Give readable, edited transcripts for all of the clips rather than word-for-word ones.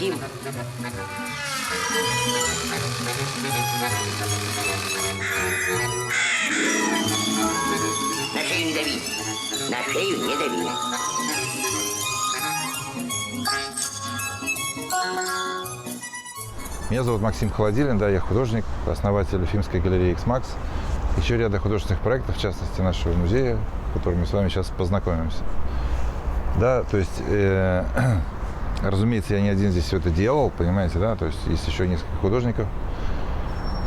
хотим. На шею не дави. На шею не дави. Меня зовут Максим Холодилин, да, я художник, основатель Уфимской галереи X-Max. Еще ряда художественных проектов, в частности нашего музея, в котором мы с вами сейчас познакомимся. Да, то есть, разумеется, я не один здесь все это делал, понимаете, да, то есть есть еще несколько художников,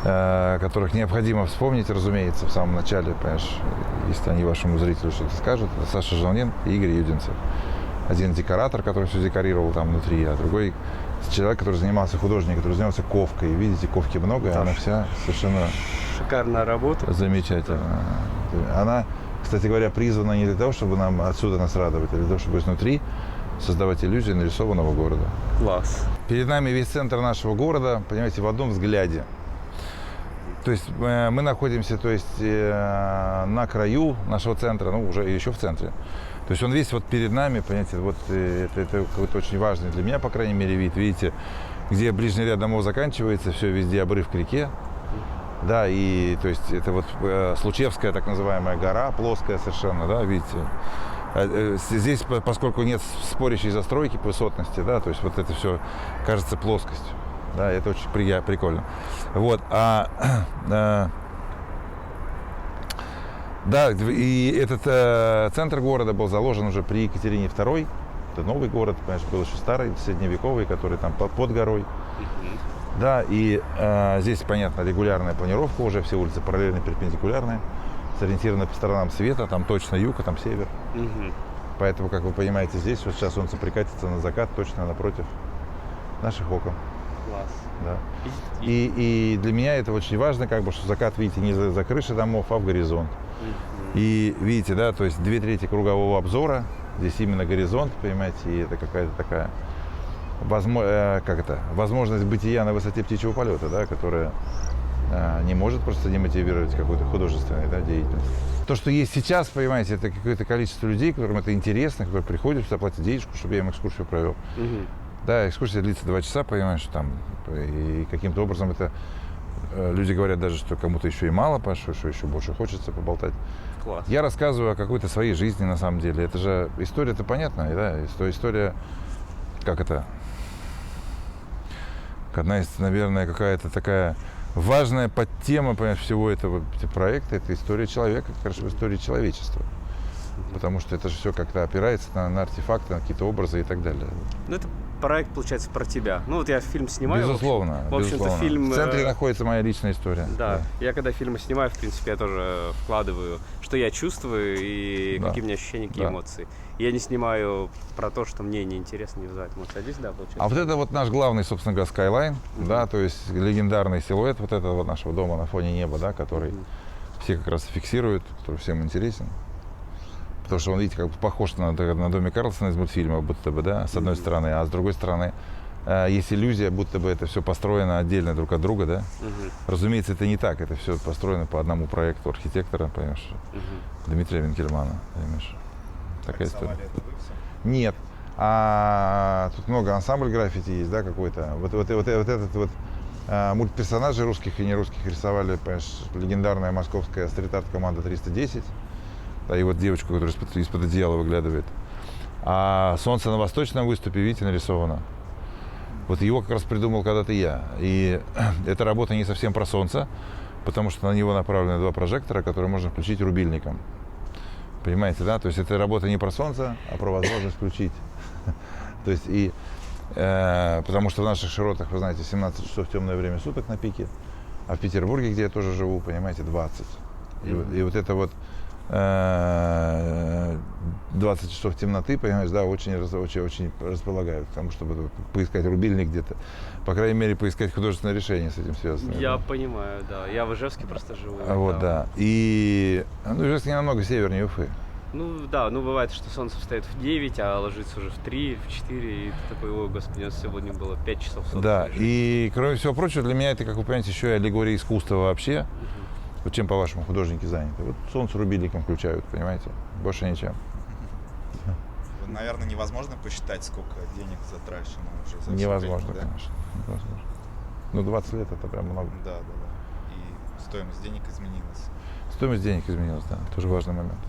которых необходимо вспомнить, разумеется, в самом начале, понимаешь, если они вашему зрителю что-то скажут. Это Саша Желнин и Игорь Юдинцев. Один декоратор, который все декорировал там внутри, а другой человек, который занимался художником, который занимался ковкой. Видите, ковки много, и она вся совершенно... Шикарная работа. Замечательно. Она, кстати говоря, призвана не для того, чтобы нам отсюда нас радовать, а для того, чтобы изнутри создавать иллюзию нарисованного города. Класс. Перед нами весь центр нашего города, понимаете, в одном взгляде. То есть мы находимся, то есть, на краю нашего центра, ну, уже еще в центре. То есть он весь вот перед нами, понимаете, вот это какой-то очень важный для меня, по крайней мере, вид. Видите, где ближний ряд домов заканчивается, все везде обрыв к реке. Да, и то есть это вот Случевская так называемая гора, плоская совершенно, да, видите. Здесь, поскольку нет спорящей застройки по высотности, да, то есть вот это все кажется плоскостью. Да, это очень прикольно. Вот, да, и этот центр города был заложен уже при Екатерине II. Это новый город, понимаешь, был еще старый, средневековый, который там под горой. Да, и здесь, понятно, регулярная планировка уже, все улицы параллельно перпендикулярные, сориентированы по сторонам света, там точно юг, а там север. Поэтому, как вы понимаете, здесь вот сейчас солнце прикатится на закат точно напротив наших окон. Класс. Да. И для меня это очень важно, как бы, что закат, видите, не за крышей домов, а в горизонт. И видите, да, то есть 2/3 кругового обзора, здесь именно горизонт, понимаете, и это какая-то такая возможность бытия на высоте птичьего полета, да, которая не может просто демотивировать какую-то художественную, да, деятельность. То, что есть сейчас, понимаете, это какое-то количество людей, которым это интересно, которые приходят сюда, платят денежку, чтобы я им экскурсию провел. Да, экскурсия длится 2 часа, понимаешь, там, и каким-то образом это люди говорят даже, что кому-то еще и мало, что еще больше хочется поболтать. Класс. Я рассказываю о какой-то своей жизни, на самом деле. Это же история-то понятная, да? История, как это? Одна из, наверное, какая-то такая важная подтема, понимаешь, всего этого проекта – это история человека, как раз в истории человечества. Потому что это же все как-то опирается на артефакты, на какие-то образы и так далее. Ну, это проект, получается, про тебя. Ну, вот я фильм снимаю. Безусловно, в общем-то, безусловно. фильм... В центре находится моя личная история. Да. Я когда фильмы снимаю, в принципе, я тоже вкладываю, что я чувствую и какие у меня ощущения, какие эмоции. Я не снимаю про то, что мне неинтересно, не вызывает эмоции. А здесь, да, получается. А вот это вот наш главный, собственно говоря, скайлайн, да, то есть легендарный силуэт вот этого вот нашего дома на фоне неба, да, который все как раз фиксируют, который всем интересен. Потому что он, видите, как бы похож на доме Карлсона из мультфильма, будто бы, да, с одной стороны, а с другой стороны есть иллюзия, будто бы это все построено отдельно друг от друга, да. Разумеется, это не так, это все построено по одному проекту архитектора, понимаешь, Дмитрия Винкельмана, понимаешь. Такая история. Нет. Тут много ансамбль граффити есть, да, какой-то. Вот этот вот мультперсонажей русских и нерусских рисовали, понимаешь, легендарная московская стрит-арт-команда 310. Да, и вот девочку, которая из-под одеяла выглядывает. А солнце на восточном выступе, видите, нарисовано. Вот его как раз придумал когда-то я. И эта работа не совсем про солнце, потому что на него направлены 2 прожектора, которые можно включить рубильником. Понимаете, да? То есть это работа не про солнце, а про возможность включить. То есть потому что в наших широтах, вы знаете, 17 часов темное время суток на пике, а в Петербурге, где я тоже живу, понимаете, 20. И вот это вот 20 часов темноты, понимаешь, да, очень располагают к тому, чтобы поискать рубильник где-то. По крайней мере, поискать художественное решение с этим связанное. Я понимаю, да. Я в Ижевске просто живу. Вот, да. И Ижевск не намного севернее Уфы. Ну, да, бывает, что солнце встает в 9, а ложится уже в 3, в 4, и ты такой, о, господи, у нас сегодня было 5 часов солнца. Да, и, кроме всего прочего, для меня это, как вы понимаете, еще и аллегория искусства вообще. Вот чем, по-вашему, художники заняты? Вот солнце рубильником включают, понимаете? Больше ничем. наверное, невозможно посчитать, сколько денег затрачено уже за всё Невозможно, время, да? конечно. Невозможно. Ну, 20 лет это прям много. Да. И стоимость денег изменилась. Стоимость денег изменилась, да. Тоже важный момент.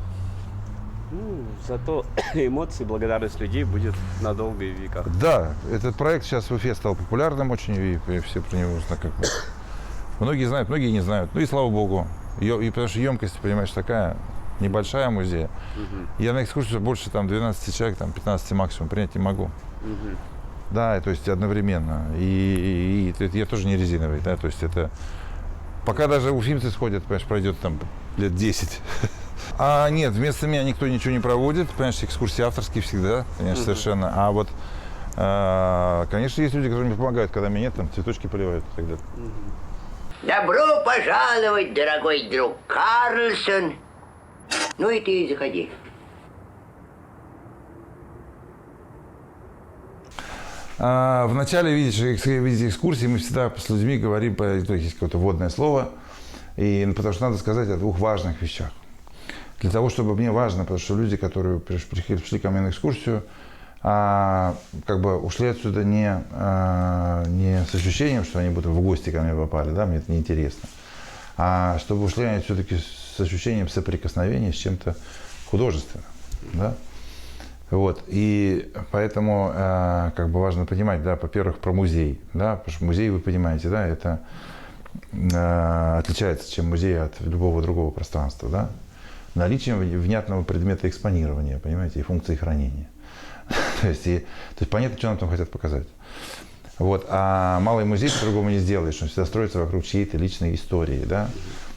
Ну, зато эмоции, благодарность людей будет надолго и в веках. Да, этот проект сейчас в Уфе стал популярным очень, и все про него знают. Как бы. Многие знают, многие не знают. Ну и слава богу. И потому что емкость, понимаешь, такая небольшая музея. Я на экскурсию больше там 12 человек, там 15 максимум принять не могу. Да, то есть одновременно. И я тоже не резиновый, да, то есть это... Пока даже уфимцы сходят, понимаешь, пройдет там лет 10. А нет, вместо меня никто ничего не проводит, понимаешь, экскурсии авторские всегда, конечно, совершенно. А вот, конечно, есть люди, которые мне помогают, когда меня нет, там цветочки поливают и так далее. Добро пожаловать, дорогой друг Карлсон. Ну и ты заходи. В начале, видите, экскурсии мы всегда с людьми говорим, то есть какое-то вводное слово, потому что надо сказать о двух важных вещах. Для того, чтобы мне важно, потому что люди, которые пришли ко мне на экскурсию, как бы ушли отсюда не с ощущением, что они будто в гости ко мне попали, да, мне это неинтересно, а чтобы ушли они все-таки с ощущением соприкосновения с чем-то художественным, да. Вот, и поэтому как бы важно понимать, да, во-первых, про музей, да, потому что музей, вы понимаете, да, это отличается, чем музей от любого другого пространства, да, наличием внятного предмета экспонирования, понимаете, и функции хранения. То есть понятно, что нам там хотят показать. Вот, а малый музей по-другому не сделаешь, он всегда строится вокруг чьей-то личной истории, да.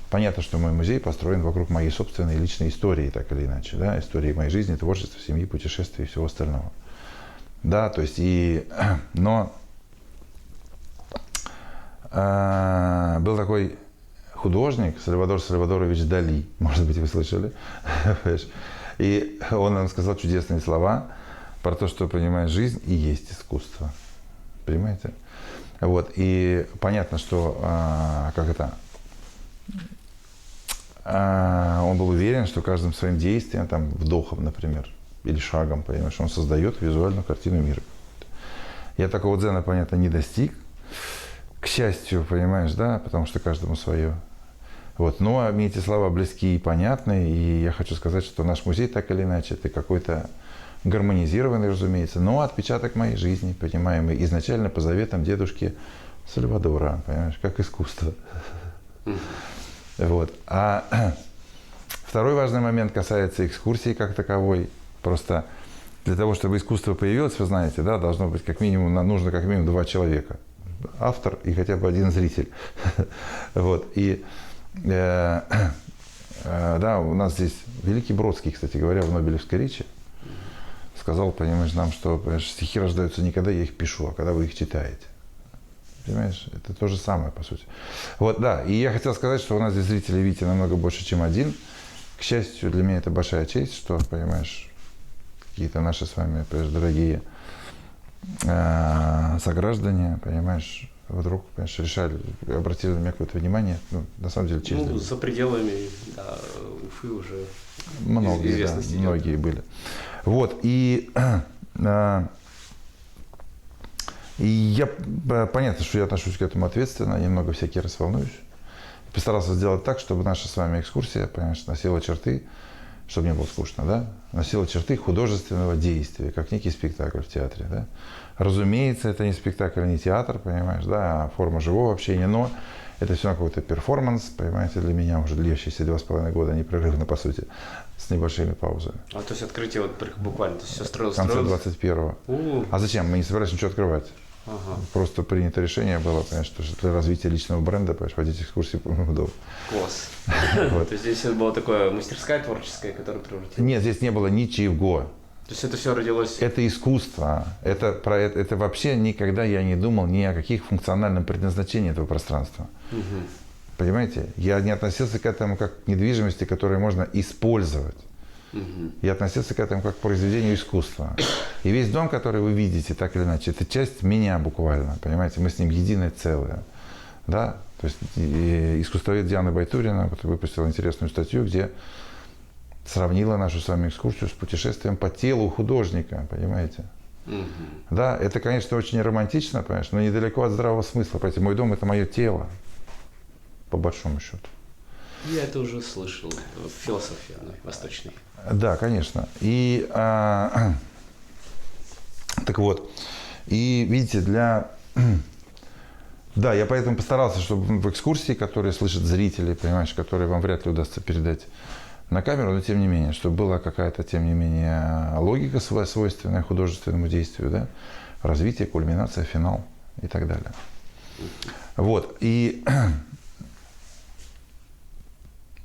Понятно, что мой музей построен вокруг моей собственной личной истории, так или иначе, да, истории моей жизни, творчества, семьи, путешествий и всего остального. Да, то есть но был такой художник Сальвадор Сальвадорович Дали, может быть, вы слышали, и он нам сказал чудесные слова про то, что, понимаешь, жизнь и есть искусство, понимаете? Вот, и понятно, что, он был уверен, что каждым своим действием, там, вдохом, например, или шагом, понимаешь, он создает визуальную картину мира. Я такого дзена, понятно, не достиг, к счастью, понимаешь, да, потому что каждому свое. Вот, но мне эти слова близки и понятны, и я хочу сказать, что наш музей, так или иначе, это какой-то гармонизированный, разумеется, но отпечаток моей жизни, понимаемый изначально по заветам дедушки Сальвадора, понимаешь, как искусство. Вот. А второй важный момент касается экскурсии как таковой. Просто для того, чтобы искусство появилось, вы знаете, да, должно быть как минимум, нужно как минимум 2 человека. Автор и хотя бы 1 зритель. Вот. И да, у нас здесь великий Бродский, кстати говоря, в Нобелевской речи сказал, понимаешь, нам, что, понимаешь, стихи рождаются не когда я их пишу, а когда вы их читаете. Понимаешь, это то же самое, по сути. Вот, да, и я хотел сказать, что у нас здесь зрителей, видите, намного больше, чем 1. К счастью, для меня это большая честь, что, понимаешь, какие-то наши с вами, понимаешь, дорогие сограждане, понимаешь, вдруг, понимаешь, решали, обратили на меня какое-то внимание. Ну, на самом деле, честь. Ну, за пределами, да, Уфы уже многие, да, многие были. Вот, и я, понятно, что я отношусь к этому ответственно, немного всякий раз волнуюсь. Постарался сделать так, чтобы наша с вами экскурсия, понимаешь, носила черты, чтобы не было скучно, да, носила черты художественного действия, как некий спектакль в театре, да. Разумеется, это не спектакль, не театр, понимаешь, да, а форма живого общения, но это все какой-то перформанс, понимаете, для меня уже длящийся 2,5 года непрерывно, по сути, с небольшими паузами. А то есть открытие вот буквально, то есть все строилось? В конце 21-го. А зачем? Мы не собирались ничего открывать. Ага. Просто принято решение было, понимаешь, что для развития личного бренда, понимаешь, водить экскурсии по дому. Класс. То есть здесь была такая мастерская творческая, которая превратилась? Нет, здесь не было ничего. То есть это все родилось? Это искусство. Это вообще никогда я не думал ни о каких функциональном предназначении этого пространства. Понимаете? Я не относился к этому как к недвижимости, которую можно использовать. Я относился к этому как к произведению искусства. И весь дом, который вы видите, так или иначе, это часть меня буквально, понимаете? Мы с ним единое целое. Да? То есть искусствовед Диана Байтурина выпустила интересную статью, где сравнила нашу с вами экскурсию с путешествием по телу художника, понимаете? Да, это, конечно, очень романтично, понимаешь, но недалеко от здравого смысла. Понимаете, мой дом – это мое тело, по большому счету. Я это уже слышал в философии одной, восточной. Да, конечно. И, так вот, и видите, да, я поэтому постарался, чтобы в экскурсии, которые слышат зрители, понимаешь, которые вам вряд ли удастся передать на камеру, но тем не менее, чтобы была какая-то, тем не менее, логика свойственная художественному действию, да, развитие, кульминация, финал и так далее. Вот, и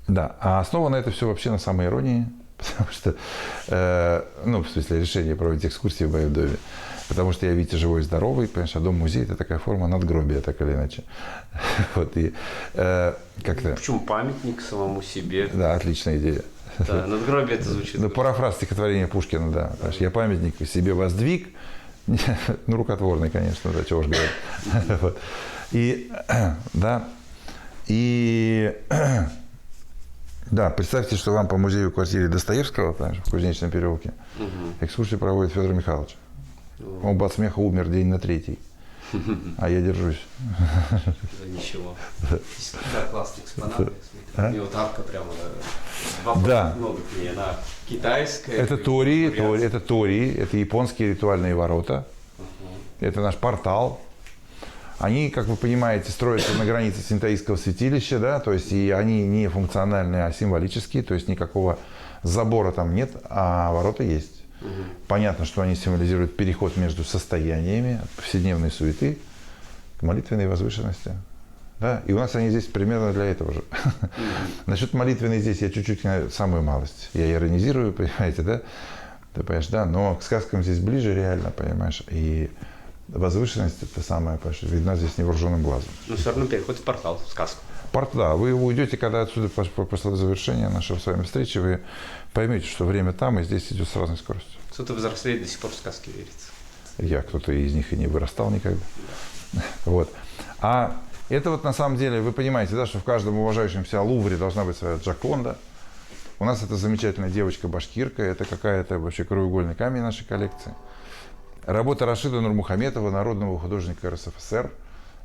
да, а основано это все вообще на самоиронии, потому что, ну, в смысле, решение проводить экскурсии в моем доме. Потому что я, видите, живой и здоровый, понимаешь, а дом-музей – это такая форма надгробия, так или иначе. Вот, и как-то… Почему памятник самому себе? Да, отличная идея. Да, надгробие это звучит. Ну, парафраз стихотворения Пушкина, да. Я памятник себе воздвиг, ну, рукотворный, конечно, да, чего уж говорить. Вот. И, да, и… Да, представьте, что вам по музею квартире Достоевского, понимаешь, в Кузнечном переулке, экскурсию проводит Федор Михайлович. Он бы от смеха умер день на 3-й. А я держусь. Да ничего. Да, классный экспонат. У него арка прямо Да. много к ней. Она китайская. Это Тори, это японские ритуальные ворота. Это наш портал. Они, как вы понимаете, строятся на границе синтоистского святилища, да, то есть и они не функциональные, а символические, то есть никакого забора там нет, а ворота есть. Понятно, что они символизируют переход между состояниями от повседневной суеты к молитвенной возвышенности. Да? И у нас они здесь примерно для этого же. Насчет молитвенной здесь я чуть-чуть, самую малость. Я иронизирую, понимаете, да? Ты понимаешь, да? Но к сказкам здесь ближе реально, понимаешь? И возвышенность это самое, понимаешь, видна здесь невооруженным глазом. Но все равно переходит в портал, в сказку. Да, вы уйдете, когда отсюда, после завершения нашей с вами встречи, вы поймете, что время там и здесь идет с разной скоростью. Кто-то взрослеет, до сих пор в сказки верится. Я кто-то из них и не вырастал никогда. Вот. А это вот на самом деле, вы понимаете, да, что в каждом уважающем себя Лувре должна быть своя Джаконда. У нас это замечательная девочка-башкирка, это какая-то вообще краеугольный камень нашей коллекции. Работа Рашида Нурмухаметова, народного художника РСФСР.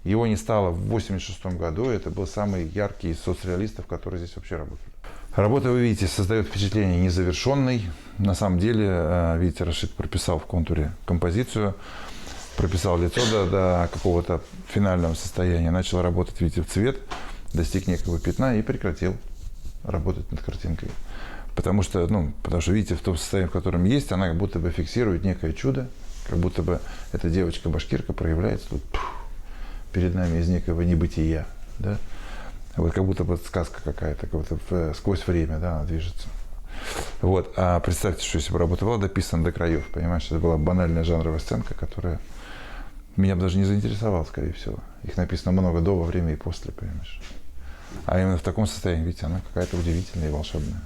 Его не стало в 1986 году. Это был самый яркий из соцреалистов, которые здесь вообще работали. Работа, вы видите, создает впечатление незавершенной. На самом деле, видите, Рашид прописал в контуре композицию, прописал лицо до какого-то финального состояния, начал работать, видите, в цвет, достиг некого пятна и прекратил работать над картинкой. Потому что, видите, в том состоянии, в котором есть, она как будто бы фиксирует некое чудо, как будто бы эта девочка-башкирка проявляется тут перед нами из некого небытия, да? Вот как будто бы сказка какая-то, как будто сквозь время, да, она движется. Вот. А представьте, что если бы работа была дописана до краев, понимаешь, это была банальная жанровая сценка, которая меня бы даже не заинтересовала, скорее всего. Их написано много до, во время и после, понимаешь. А именно в таком состоянии, видите, она какая-то удивительная и волшебная.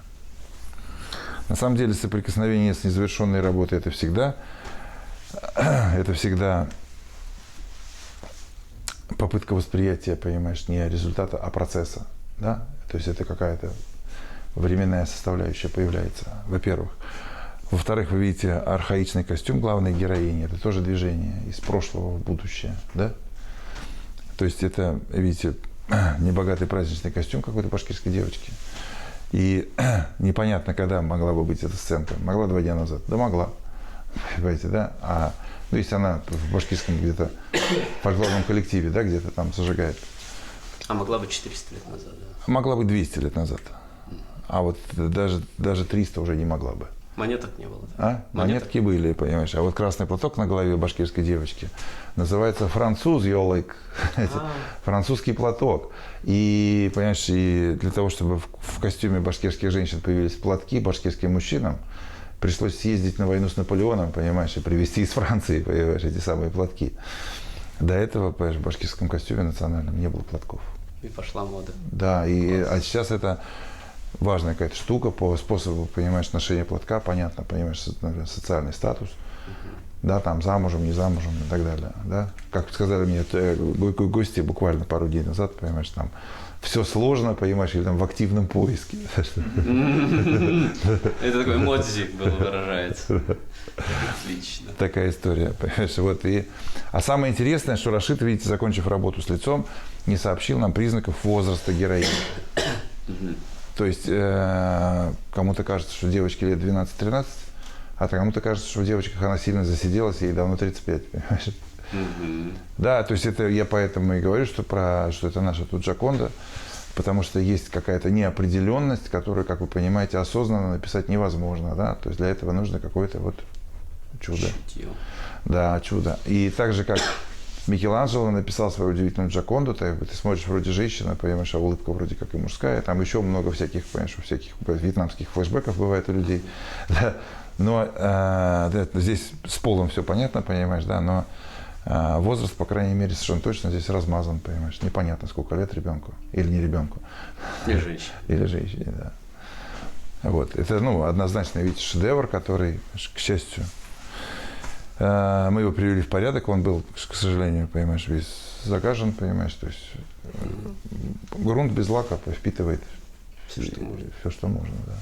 На самом деле, соприкосновение с незавершенной работой это всегда попытка восприятия, понимаешь, не результата, а процесса. Да? То есть это какая-то временная составляющая появляется, во-первых. Во-вторых, вы видите архаичный костюм главной героини. Это тоже движение из прошлого в будущее. Да? То есть это, видите, небогатый праздничный костюм какой-то башкирской девочки. И непонятно, когда могла бы быть эта сценка. Могла 2 дня назад? Да могла. Понимаете, да? Если она в башкирском где-то фольклорном коллективе, да, где-то там зажигает. А могла бы 400 лет назад, да? Могла бы 200 лет назад. А вот даже 300 уже не могла бы. Монеток не было. Да? Монетки были, понимаешь. А вот красный платок на голове башкирской девочки называется француз ёлык. Французский платок. И, понимаешь, и для того, чтобы в костюме башкирских женщин появились платки башкирским мужчинам, пришлось съездить на войну с Наполеоном, понимаешь, и привезти из Франции, понимаешь, эти самые платки. До этого, понимаешь, в башкирском костюме национальном не было платков. И пошла мода. Да, а сейчас это важная какая-то штука по способу, понимаешь, ношения платка, понятно, понимаешь, например, социальный статус, да, там замужем, не замужем и так далее, да. Как сказали мне гости буквально пару дней назад, понимаешь, там все сложно, понимаешь, или там в активном поиске. Это такой эмодзи был, выражается. Отлично. Такая история, понимаешь, вот. А самое интересное, что Рашид, видите, закончив работу с лицом, не сообщил нам признаков возраста героини. То есть кому-то кажется, что девочке лет 12-13, а кому-то кажется, что в девочках она сильно засиделась, ей давно 35, понимаешь? Да, то есть это я поэтому и говорю, что это наша тут Джоконда, потому что есть какая-то неопределенность, которую, как вы понимаете, осознанно написать невозможно, да, то есть для этого нужно какое-то вот чудо. Да, чудо. И так же, как Микеланджело написал свою удивительную Джоконду, ты смотришь, вроде женщина, понимаешь, а улыбка вроде как и мужская, там еще много всяких, понимаешь, всяких вьетнамских флешбеков бывает у людей, да. Но здесь с полом все понятно, понимаешь, да, но возраст, по крайней мере, совершенно точно здесь размазан, понимаешь, непонятно, сколько лет ребенку или не ребенку. Или женщине. Или женщине, да. Вот, это, однозначно, видите, шедевр, который, к счастью, мы его привели в порядок, он был, к сожалению, понимаешь, весь загажен, понимаешь, то есть грунт без лака впитывает все, что можно, да.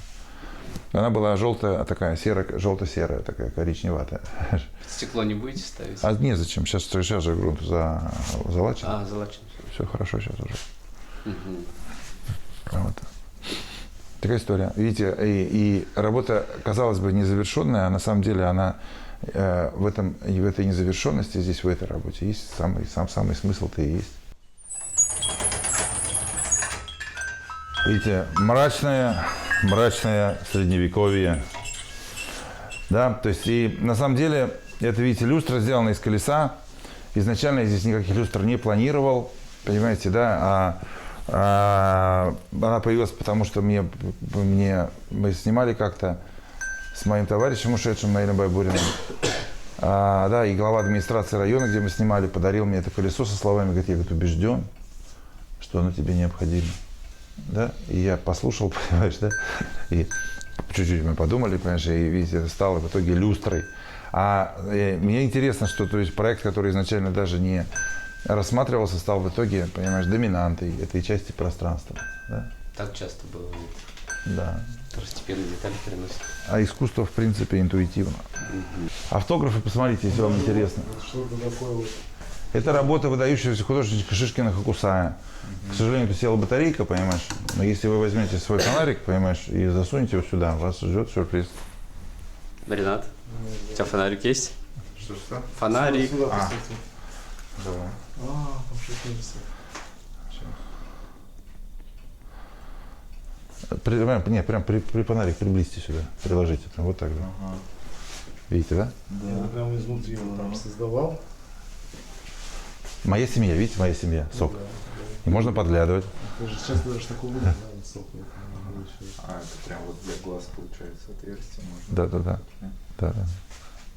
Она была желтая, такая желто-серая, такая коричневатая. Стекло не будете ставить? А нет, зачем? Сейчас же грунт залачен. Залачен. Все хорошо сейчас уже. Вот. Такая история. Видите, и работа, казалось бы, незавершенная, а на самом деле она в этой незавершенности, здесь в этой работе есть самый смысл-то и есть. Видите, мрачное средневековье. Да, то есть и на самом деле это, видите, люстра сделана из колеса. Изначально я здесь никаких люстр не планировал, понимаете, да, она появилась потому, что мы снимали как-то с моим товарищем, ушедшим Наилем Байбуриным. Да, и глава администрации района, где мы снимали, подарил мне это колесо со словами, говорит, я убежден, что оно тебе необходимо. Да? И я послушал, понимаешь, да, и чуть-чуть мы подумали, понимаешь, и видите, это стало в итоге люстрой. Мне интересно, что то есть проект, который изначально даже не рассматривался, стал в итоге, понимаешь, доминантой этой части пространства. Да? Так часто было. Да. Второстепенные детали переносят. А искусство, в принципе, интуитивно. Автографы, посмотрите, если вам интересно. Что это такое вот? Это работа выдающегося художника Шишкина Хокусая. К сожалению, тут села батарейка, понимаешь. Но если вы возьмете свой фонарик, понимаешь, и засунете его сюда, вас ждет сюрприз. Ренат, у тебя фонарик есть? Что? Фонарик. Сюда поставьте. Давай. Там что-то есть. Прям при фонарик приблизьте сюда, приложите, прям вот так же. Ага. Видите, да? Я прям изнутри его там создавал. Моя семья, видите, моя семья, сок. Да. И можно подглядывать. Сейчас даже такого нет, сок. Это прям вот для глаз получается отверстие. Да.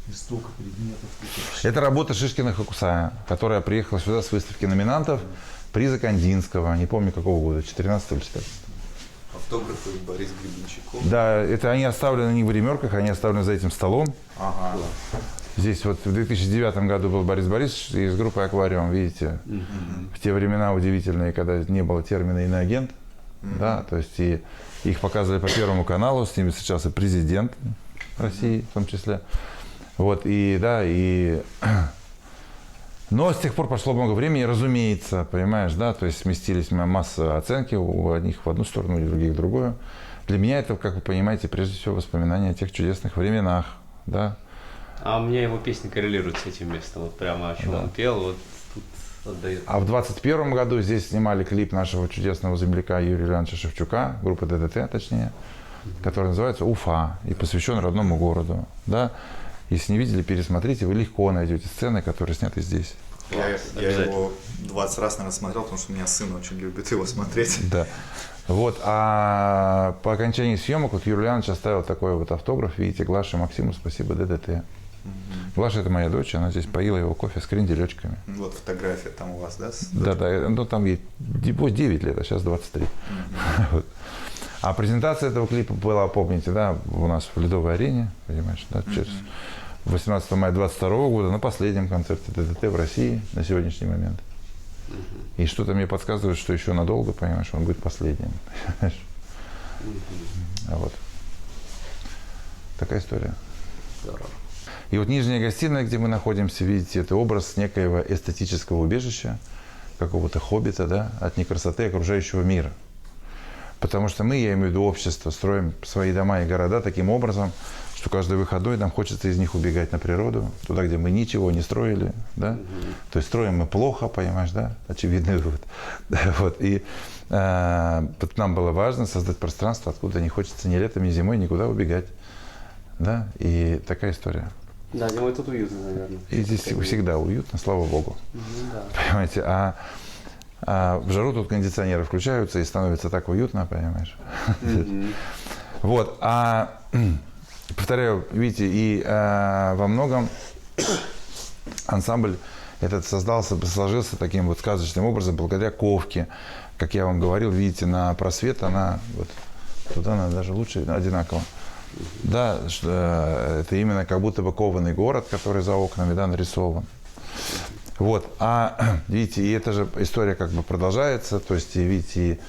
И столько предметов. Это работа Шишкина Хокусая, которая приехала сюда с выставки номинантов приза Кандинского, не помню какого года, 14 или 14. Автографы Борис Гребенщиков. Да, это они оставлены не в гримерках, они оставлены за этим столом. Ага. Здесь вот в 2009 году был Борис Борисович из группы «Аквариум», видите, в те времена удивительные, когда не было термина иноагент, да, то есть и их показывали по Первому каналу, с ними сейчас и президент России в том числе. Вот, и да, и... Но с тех пор прошло много времени, разумеется, понимаешь, да, то есть сместились масса оценки, у одних в одну сторону, у других в другую. Для меня это, как вы понимаете, прежде всего воспоминания о тех чудесных временах, да. А у меня его песни коррелируют с этим местом, вот прямо о чем он пел, вот тут отдает. А в 2021 году здесь снимали клип нашего чудесного земляка Юрия Ильича Шевчука, группы ДДТ, точнее, который называется «Уфа» и посвящен родному городу, да. Если не видели, пересмотрите, вы легко найдете сцены, которые сняты здесь. Я его 20 раз, наверное, смотрел, потому что у меня сын очень любит его смотреть. Да. Вот, а по окончании съемок вот Юрий Ильич оставил такой вот автограф, видите, Глаше Максиму, спасибо, ДДТ. Глаша — это моя дочь, она здесь поила его кофе с кренделечками. Вот фотография там у вас, да? Да, ну там ей 9 лет, а сейчас 23. Вот. А презентация этого клипа была, помните, да, у нас в Ледовой арене, понимаешь, да, через 18 мая 22 года на последнем концерте ДДТ в России на сегодняшний момент. И что-то мне подсказывает, что еще надолго, понимаешь, он будет последним. Вот. Такая история. Здорово. И вот нижняя гостиная, где мы находимся, видите, это образ некоего эстетического убежища, какого-то хоббита, да, от некрасоты окружающего мира. Потому что мы, я имею в виду общество, строим свои дома и города таким образом, что каждый выходной нам хочется из них убегать на природу, туда, где мы ничего не строили, да. То есть строим мы плохо, понимаешь, да, очевидный вывод. Вот. И нам было важно создать пространство, откуда не хочется ни летом, ни зимой никуда убегать, да, и такая история. Да, зимой тут уютно, наверное. И здесь всегда уютно, слава богу. Да. Понимаете, а в жару тут кондиционеры включаются и становится так уютно, понимаешь. Вот, повторяю, видите, и во многом ансамбль этот сложился таким вот сказочным образом благодаря ковке. Как я вам говорил, видите, на просвет она вот туда она даже лучше одинаково. Да, это именно как будто бы кованый город, который за окнами, да, нарисован. Вот, видите, и эта же история как бы продолжается, то есть, и, видите, и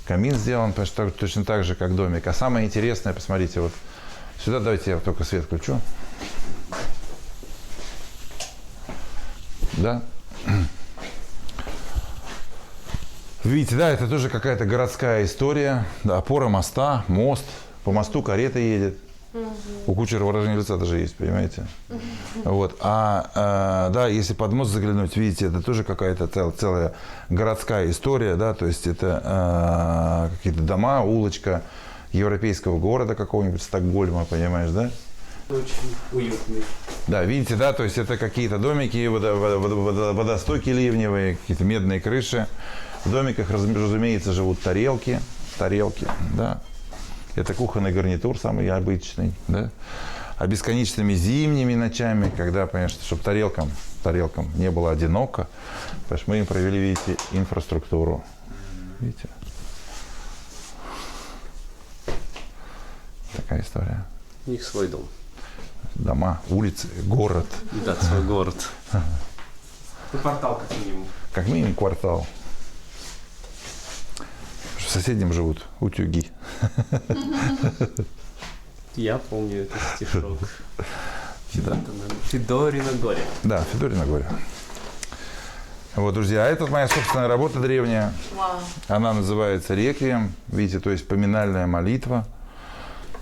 камин сделан точно так же, как домик. А самое интересное, посмотрите, вот сюда, давайте я только свет включу. Да. Видите, да, это тоже какая-то городская история. Да, опора моста, мост. По мосту карета едет. У кучера выражение лица даже есть, понимаете? Вот. Да, если под мост заглянуть, видите, это тоже какая-то целая городская история, да, то есть это какие-то дома, улочка европейского города какого-нибудь, Стокгольма, понимаешь, да? Очень уютный. Да, видите, да, то есть это какие-то домики, водостоки ливневые, какие-то медные крыши. В домиках, разумеется, живут тарелки, да. Это кухонный гарнитур самый обычный, да. А бесконечными зимними ночами, когда, понимаешь, чтобы тарелкам не было одиноко, потому что мы им провели, видите, инфраструктуру. Видите? Такая история. У них свой дом. Дома, улицы, город. Да, свой город. Ну, квартал как минимум. Как минимум квартал. В соседнем живут утюги. Я помню этот стишок. Федорино горе. Да, Федорино горе. Вот, друзья, а это моя собственная работа древняя. Она называется «Реквием». Видите, то есть поминальная молитва.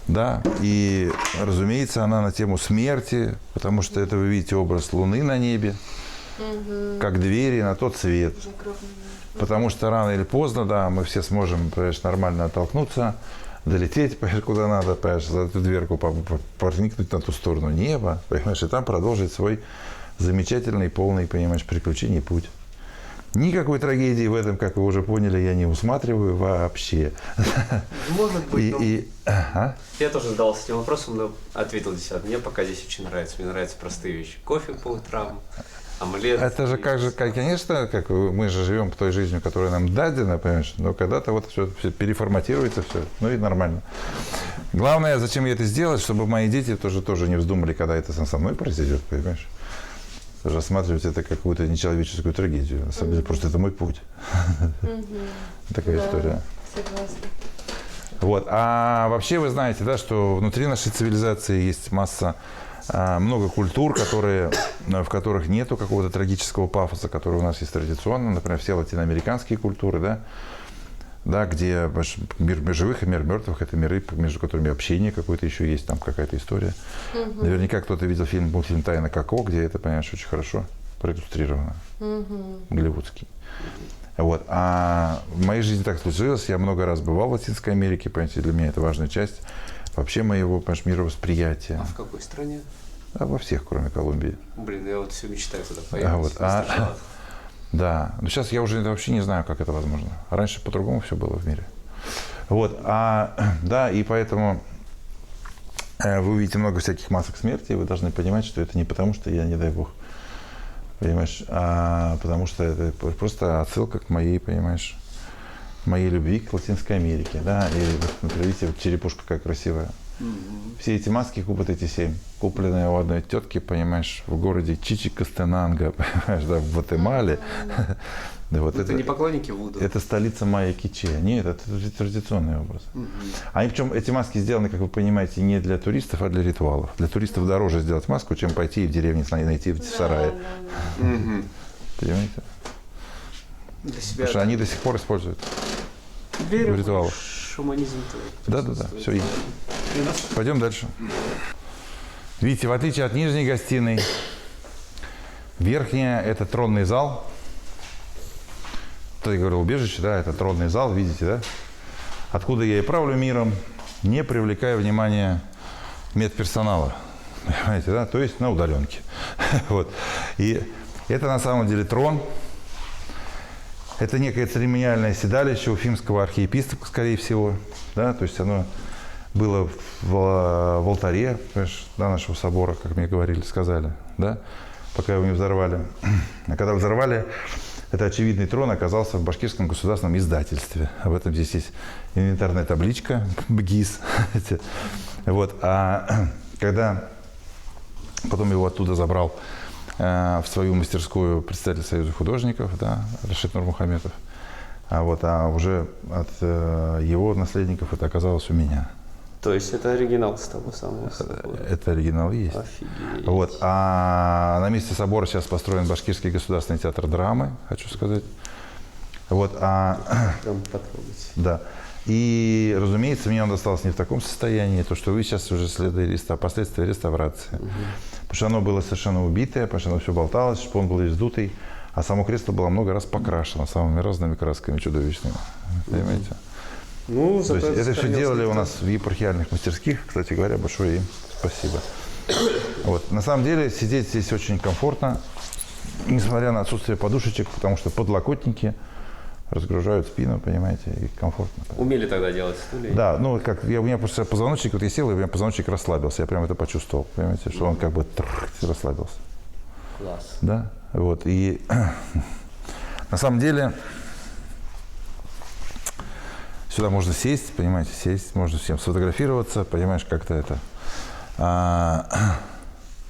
Да, и, разумеется, она на тему смерти, потому что это, вы видите, образ Луны на небе, как двери на тот свет. Потому что рано или поздно, да, мы все сможем, понимаешь, нормально оттолкнуться, долететь, понимаешь, куда надо, понимаешь, за эту дверку проникнуть на ту сторону неба, понимаешь, и там продолжить свой замечательный, полный, понимаешь, приключений путь. Никакой трагедии в этом, как вы уже поняли, я не усматриваю вообще. Может быть, Я тоже задался этим вопросом, но ответил для себя. Мне пока здесь очень нравится. Мне нравятся простые вещи. Кофе по утрам, омлет. Это же конечно, как мы же живем той жизнью, которая нам дадена, понимаешь, но когда-то вот все переформатируется, все, ну и нормально. Главное, зачем я это сделал, чтобы мои дети тоже не вздумали, когда это со мной произойдет, понимаешь. Рассматривать это как какую-то нечеловеческую трагедию. На самом деле, просто это мой путь. Такая история. Согласна. Вот. А вообще вы знаете, да, что внутри нашей цивилизации есть масса, много культур, в которых нету какого-то трагического пафоса, который у нас есть традиционно. Например, все латиноамериканские культуры, да, где мир живых и мир мертвых, это миры, между которыми общение какое-то еще есть, там какая-то история. Наверняка кто-то видел мультфильм «Тайна Коко», где это, понимаешь, очень хорошо проиллюстрировано. Голливудский. Вот. А в моей жизни так случилось, я много раз бывал в Латинской Америке, понимаете, для меня это важная часть вообще моего, понимаешь, мировосприятия. А в какой стране? Во всех, кроме Колумбии. Блин, я вот все мечтаю туда поехать. Да, но сейчас я уже вообще не знаю, как это возможно. Раньше по-другому все было в мире. Вот, да, и поэтому вы увидите много всяких масок смерти, и вы должны понимать, что это не потому, что я, не дай бог, понимаешь, а потому что это просто отсылка к моей, понимаешь, моей любви к Латинской Америке, да, и, например, видите, вот черепушка какая красивая. Все эти маски, вот эти 7, купленные у одной тетки, понимаешь, в городе Чичикостенанго, понимаешь, да, в Гватемале. Да, вот это не поклонники Вуду? Это столица майя Киче. Нет, это традиционный образ. Они, причем, эти маски сделаны, как вы понимаете, не для туристов, а для ритуалов. Для туристов дороже сделать маску, чем пойти в деревне найти в сарае. Понимаете? Потому что они до сих пор используют в ритуалах. Шаманизм. Да, все есть. Пойдем дальше. Видите, в отличие от нижней гостиной, верхняя – это тронный зал. Кто я говорил, убежище, да, это тронный зал, видите, да? Откуда я и правлю миром, не привлекая внимания медперсонала. Понимаете, да? То есть на удаленке. Вот. И это на самом деле трон. Это некое церемониальное седалище уфимского архиепископа, скорее всего. Да? То есть оно было в алтаре, да, нашего собора, как мне говорили, сказали, да? Пока его не взорвали. А когда взорвали, это очевидный трон оказался в Башкирском государственном издательстве. Об этом здесь есть инвентарная табличка, БГИС. Вот. А когда потом его оттуда забрал в свою мастерскую председатель Союза художников, да, Рашид Нурмухаметов, а уже от его наследников это оказалось у меня. То есть это оригинал с того самого собора? Это оригинал есть. Офигеть. Вот. А на месте собора сейчас построен Башкирский государственный театр драмы, хочу сказать. Вот. Прям потрогать. Да. И, разумеется, мне он достался не в таком состоянии, то, что вы сейчас уже последствия реставрации. Потому что оно было совершенно убитое, потому что оно все болталось, шпон был весь сдутый, а само кресло было много раз покрашено самыми разными красками чудовищными. Понимаете? Ну, то есть это все делали у нас в епархиальных мастерских, кстати говоря, большое им спасибо. Вот. На самом деле сидеть здесь очень комфортно, несмотря на отсутствие подушечек, потому что подлокотники разгружают спину, понимаете, и комфортно. Умели тогда делать стулья? Да, ну как у меня просто позвоночник, вот я сел, и у меня позвоночник расслабился, я прям это почувствовал, понимаете, что он как бы расслабился. Класс. Да, вот, и на самом деле сюда можно сесть, понимаете, можно всем сфотографироваться, понимаешь, как-то это,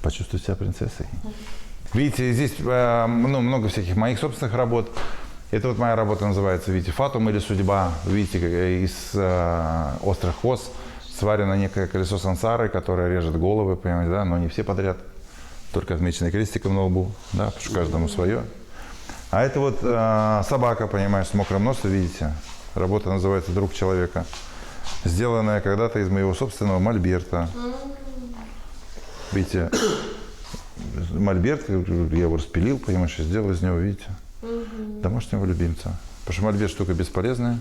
почувствовать себя принцессой. Видите, здесь много всяких моих собственных работ. Это вот моя работа называется, видите, «Фатум» или «Судьба». Видите, из острых коз сварено некое колесо сансары, которое режет головы, понимаете, да, но не все подряд, только отмеченный крестиком на лбу, да, потому что каждому свое. А это вот собака, понимаешь, с мокрым носом, видите. Работа называется «Друг человека», сделанная когда-то из моего собственного мольберта. Видите, мольберт, я его распилил, понимаешь, и сделал из него, видите, домашнего любимца. Потому что мольберт штука бесполезная.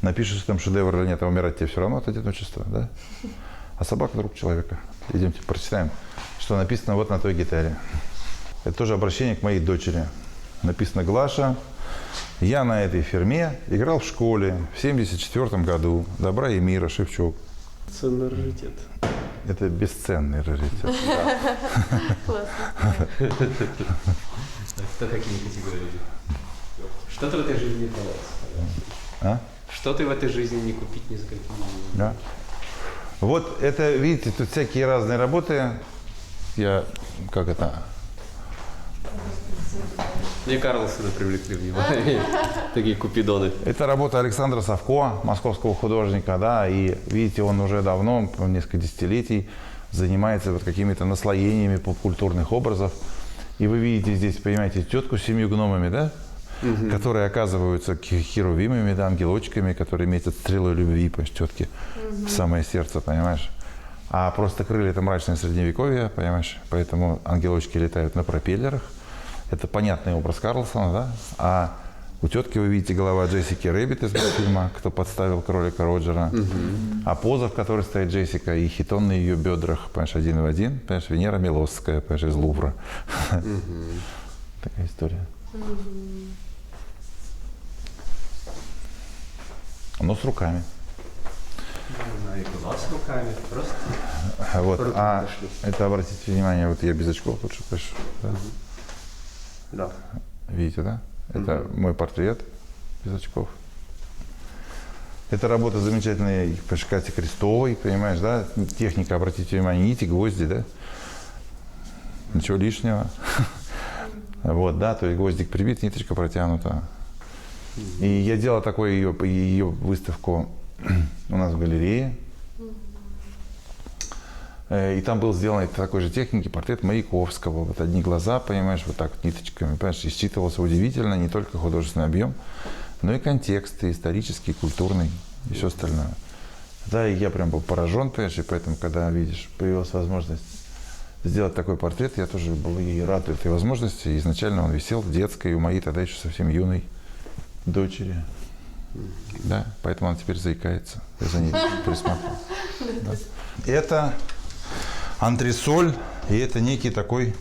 Напишешь там шедевр или нет, а умирать тебе все равно от одиночества, да? А собака – друг человека. Идемте прочитаем, что написано вот на той гитаре. Это тоже обращение к моей дочери. Написано: «Глаша, я на этой ферме играл в школе в 1974 году. Добра и мира, Шевчук». Ценный раритет. Это бесценный раритет. Кто какими категориями? Что ты в этой жизни не продал? Что ты в этой жизни не купить ни за какие? Да. Вот это, видите, тут всякие разные работы. Мне Карлсона привлекли внимание. Такие купидоны. Это работа Александра Савко, московского художника, да, и видите, он уже давно, несколько десятилетий, занимается вот какими-то наслоениями попкультурных образов. И вы видите здесь, понимаете, тетку с 7 гномами, да, которые оказываются херувимами, да, ангелочками, которые метят стрелой любви, понимаешь, тетки в самое сердце, понимаешь. А просто крылья – это мрачное средневековье, понимаешь, поэтому ангелочки летают на пропеллерах. Это понятный образ Карлсона, да? А у тетки вы видите голова Джессики Рэббит из мультфильма «Кто подставил кролика Роджера». А поза, в которой стоит Джессика, и хитон на ее бедрах, понимаешь, один в один. Понимаешь, Венера Милосская, понимаешь, из Лувра. Такая история. Но с руками. И была с руками, просто. Вот. Это, обратите внимание, вот я без очков лучше пишу. Да? Да. Видите, да? Это мой портрет без очков. Это работа замечательная по Кати Крестовой, понимаешь, да? Техника, обратите внимание, нити, гвозди, да? Ничего лишнего. Вот, да, то есть гвоздик прибит, ниточка протянута. И я делал такую ее выставку у нас в галерее. И там был сделан такой же техники портрет Маяковского. Вот одни глаза, понимаешь, вот так вот ниточками, понимаешь, и считывался удивительно не только художественный объем, но и контекст, и исторический, и культурный, и все остальное. Да, и я прям был поражен, понимаешь, и поэтому, когда, видишь, появилась возможность сделать такой портрет, я тоже был и рад этой возможности. Изначально он висел в детской, у моей тогда еще совсем юной дочери. Да, поэтому она теперь заикается. Я за ней присматривал. Да. Это антресоль, и это некий такой,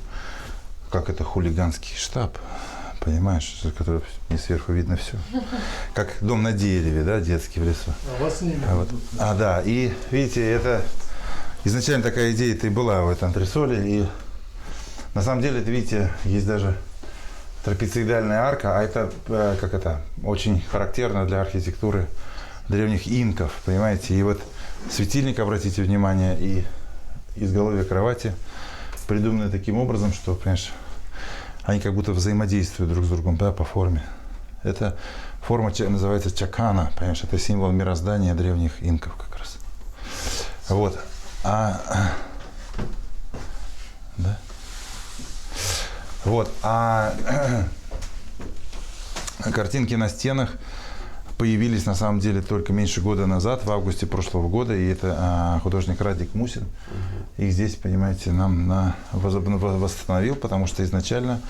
как это, хулиганский штаб. Понимаешь, который не сверху видно все. Как дом на дереве, да, детский в лесу. А вас не видно. Вот. Да, и видите, это изначально такая идея-то и была в этом антресоле. И на самом деле, это, видите, есть даже трапециидальная арка, а это, как это, очень характерно для архитектуры древних инков, понимаете. И вот светильник, обратите внимание, и изголовье кровати придуманы таким образом, что, понимаешь, они как будто взаимодействуют друг с другом, да, по форме. Эта форма называется чакана, понимаешь, это символ мироздания древних инков как раз. Вот. Да? Вот. Картинки на стенах появились на самом деле только меньше года назад, в августе прошлого года, и это художник Радик Мусин. Их здесь, понимаете, нам восстановил, потому что изначально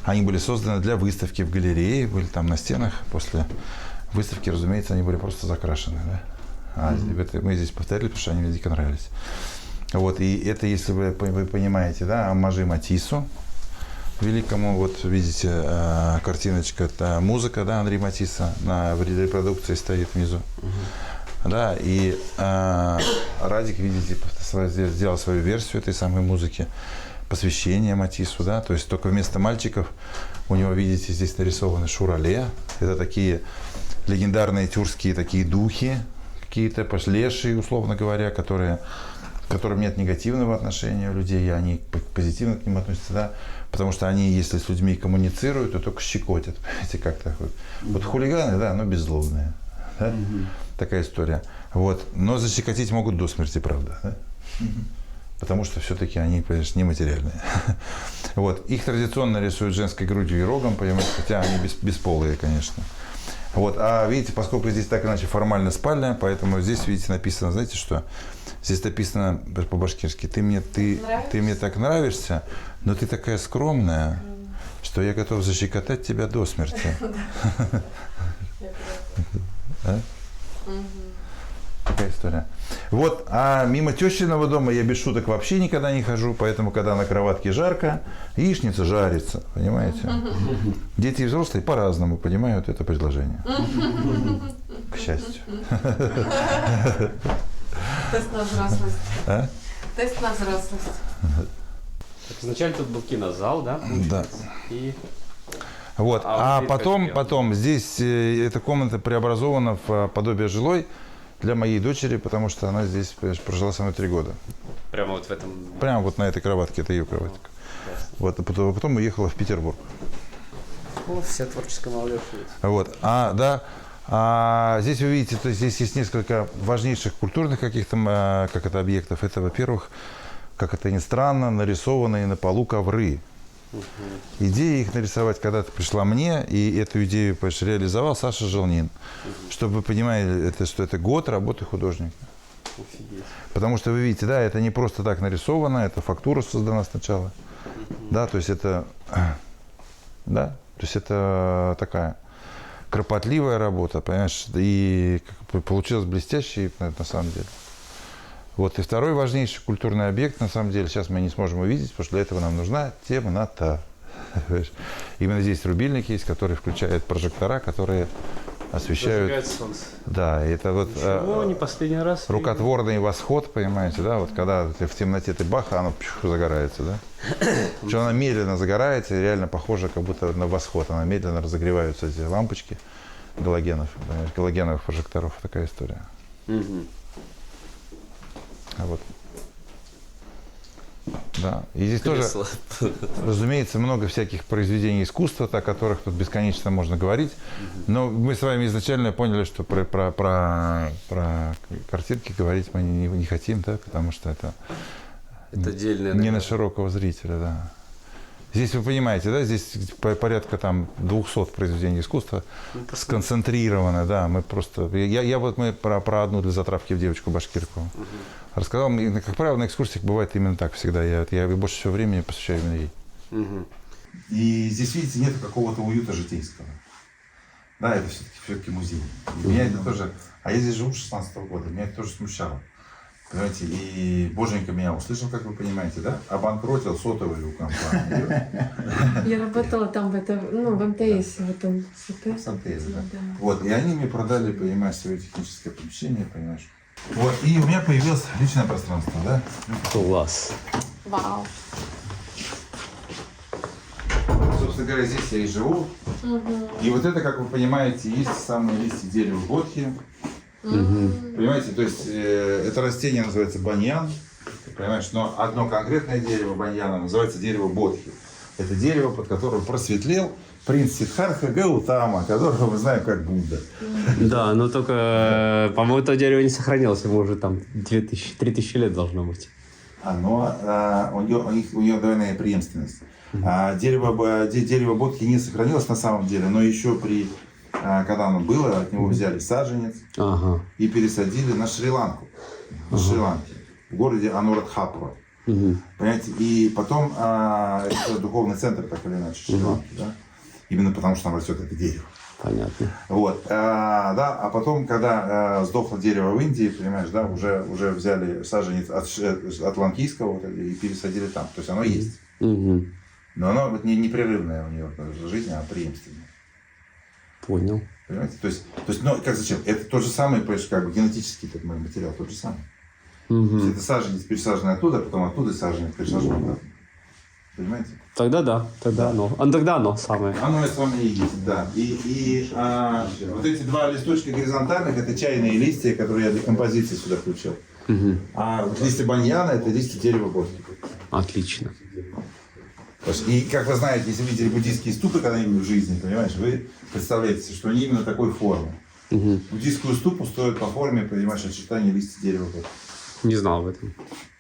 они были созданы для выставки в галерее, были там на стенах. После выставки, разумеется, они были просто закрашены. Да? Мы здесь повторили, потому что они мне дико нравились. Вот, и это, если вы понимаете, да, оммажи Матиссу великому, вот видите, картиночка, это музыка, да, Анри Матисса на репродукции стоит внизу. Да, и Радик, видите, сделал свою версию этой самой музыки, посвящение Матиссу, да, то есть только вместо мальчиков у него, видите, здесь нарисованы шурале, это такие легендарные тюркские такие духи, какие-то лешие, условно говоря, к которым нет негативного отношения у людей, они позитивно к ним относятся, да, потому что они, если с людьми коммуницируют, то только щекотят, понимаете, как-то. Вот хулиганы, да, но беззлобные. Да? Такая история. Вот. Но защекотить могут до смерти, правда. Да? Потому что все-таки они, конечно, нематериальные. Вот. Их традиционно рисуют женской грудью и рогом, понимаете, хотя они бесполые, конечно. Вот. А видите, поскольку здесь так иначе формально спальня, поэтому здесь, видите, написано, знаете что? Здесь написано по-башкирски: ты мне так нравишься, но ты такая скромная, что я готов защекотать тебя до смерти. Такая история. Вот, а мимо тещиного дома я без шуток вообще никогда не хожу, поэтому, когда на кроватке жарко, яичница жарится, понимаете? Дети и взрослые по-разному понимают это предложение. К счастью. Тест на взрослость. А? Тест на взрослость. Так, изначально тут был кинозал, да? Да. И... Вот. А потом здесь эта комната преобразована в подобие жилой для моей дочери, потому что она здесь прожила со мной 3 года. Прямо вот в этом... Прямо вот на этой кроватке, это ее кроватка. Вот, а потом уехала в Петербург. О, вся творческая молодежь. Вот. Да. Здесь вы видите, то есть здесь есть несколько важнейших культурных каких-то объектов. Это, во-первых, как это ни странно, нарисованные на полу ковры. Идея их нарисовать когда-то пришла мне, и эту идею реализовал Саша Желнин. Чтобы вы понимали, что это год работы художника. Офигеть. Потому что вы видите, да, это не просто так нарисовано, это фактура создана сначала. Да, то есть это такая кропотливая работа, понимаешь, и получилось блестяще на самом деле. Вот, и второй важнейший культурный объект, на самом деле, сейчас мы не сможем увидеть, потому что для этого нам нужна темнота. Именно здесь рубильник есть, который включает прожектора, которые освещают. Солнце. Да, это вот не последний раз. рукотворный восход, понимаете, да, вот когда в темноте ты бах, оно загорается, да. Причем она медленно загорается, и реально похоже, как будто на восход. Она медленно разогреваются эти лампочки. галогеновых прожекторов, такая история. А вот. Да. И здесь Кресло. тоже, разумеется, много всяких произведений искусства, о которых тут бесконечно можно говорить. Но мы с вами изначально поняли, что про картинки говорить мы не хотим, да, потому что это отдельное, не на широкого зрителя, да. Здесь вы понимаете, да, здесь порядка там 200 произведений искусства сконцентрировано, да, мы просто... Мы про одну для затравки в девочку-башкирку рассказал. И, как правило, на экскурсиях бывает именно так всегда. Я больше всего времени посвящаю именно ей. И здесь, видите, нет какого-то уюта житейского. Да, это все-таки музей. И меня это тоже... А я здесь живу с 16-го года, меня это тоже смущало. Понимаете, и боженька меня услышал, как вы понимаете, да? Обанкротил сотовую компанию. Я работала там в МТС, в этом С МТС, да. Вот, и они мне продали, понимаешь, свое техническое помещение, понимаешь. Вот, и у меня появилось личное пространство, да? Класс. Вау. Собственно говоря, здесь я и живу. И вот это, как вы понимаете, есть самые листья дерева бодхи. Понимаете, то есть это растение называется баньян, понимаешь, но одно конкретное дерево баньяна называется дерево бодхи. Это дерево, под которым просветлел принц Сиддхартха Гаутама, которого мы знаем как Будда. Да, но только, по-моему, это дерево не сохранилось, ему уже там 3000 лет должно быть. У нее двойная преемственность. Дерево бодхи не сохранилось на самом деле, но еще когда оно было, от него взяли саженец и пересадили на Шри-Ланку. На Шри-Ланке, в городе Анурадхапура. Понимаете? И потом это духовный центр, так или иначе, Шри-Ланки, да? Именно потому, что там растет это дерево. Понятно. Вот. Да, а потом, когда сдохло дерево в Индии, понимаешь, да, уже взяли саженец от ланкийского вот, и пересадили там. То есть оно есть. Но оно вот, не непрерывная у нее жизнь, а преемственная. Понял. Понимаете? То есть, ну, как зачем? Это тот же самый, понимаешь, как бы генетический этот мой материал, тот же самый. То есть это саженец пересаженный оттуда, потом оттуда саженец пересаженный обратно. Понимаете? Тогда да, тогда оно самое. Оно это самое и есть, да. И вот эти два листочка горизонтальных, это чайные листья, которые я для композиции сюда включил. А вот листья баньяна, это листья дерева бодхи. Отлично. И, как вы знаете, если видели буддийские ступы когда-нибудь в жизни, понимаешь, вы представляете, что они именно такой формы. Буддийскую ступу стоит по форме, понимаешь, очертания листья дерева бодхи. Не знал об этом.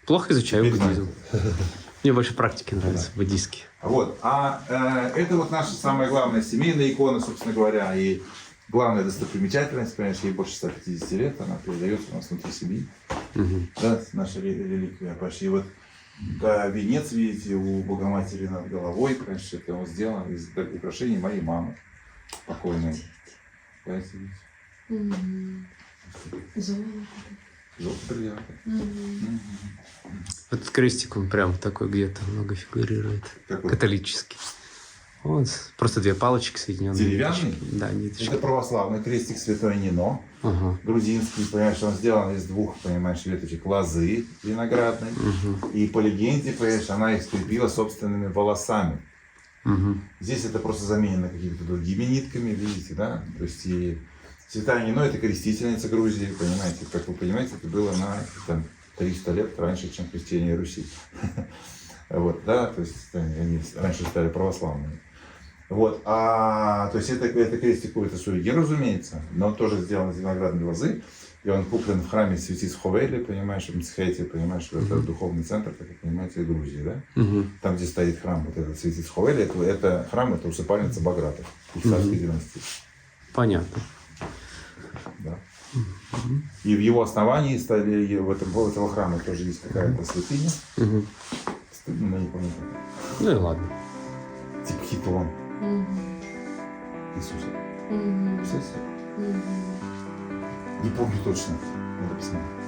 Плохо изучаю Теперь буддизм. Мне больше практики нравятся, буддийские. Вот. Это вот наша самая главная семейная икона, собственно говоря, и главная достопримечательность, понимаешь, ей больше 150 лет, она передается у нас внутри семьи. Да, наша реликвия. Почти вот венец, видите, у Богоматери над головой, понимаешь, это он сделан из украшений моей мамы, покойной. Понимаете, Золото бриллианты. Этот крестик, он прям такой где-то много фигурирует. Какой? Католический. Вот, просто две палочки соединенные. Деревянный? Да, ниточки. Это православный крестик Святой Нино. Грузинский, понимаешь, он сделан из двух, понимаешь, веточек лозы виноградной. И по легенде, понимаешь, она их скрепила собственными волосами. Здесь это просто заменено какими-то другими нитками, видите, да? То есть и Святая Нино — это крестительница Грузии, понимаете? Как вы понимаете, это было на 300 лет раньше, чем крещение Руси. Вот, да, то есть они раньше стали православными. Вот, то есть это крестик какой-то суеги, разумеется, но он тоже сделан из виноградной лозы, и он куплен в храме святиц Ховели, понимаешь, в Мцхете, понимаешь, это духовный центр, как вы понимаете, Грузии, да? Там, где стоит храм, вот этот святиц Ховели, это храм, это усыпальница Багратов, их царской династии. Понятно. Да. И в его основании в этого храма тоже есть какая-то святыня. Стыдно, но не помню. Ну и ладно. Типа хитон Иисуса. Все. Не помню точно. Надо посмотреть.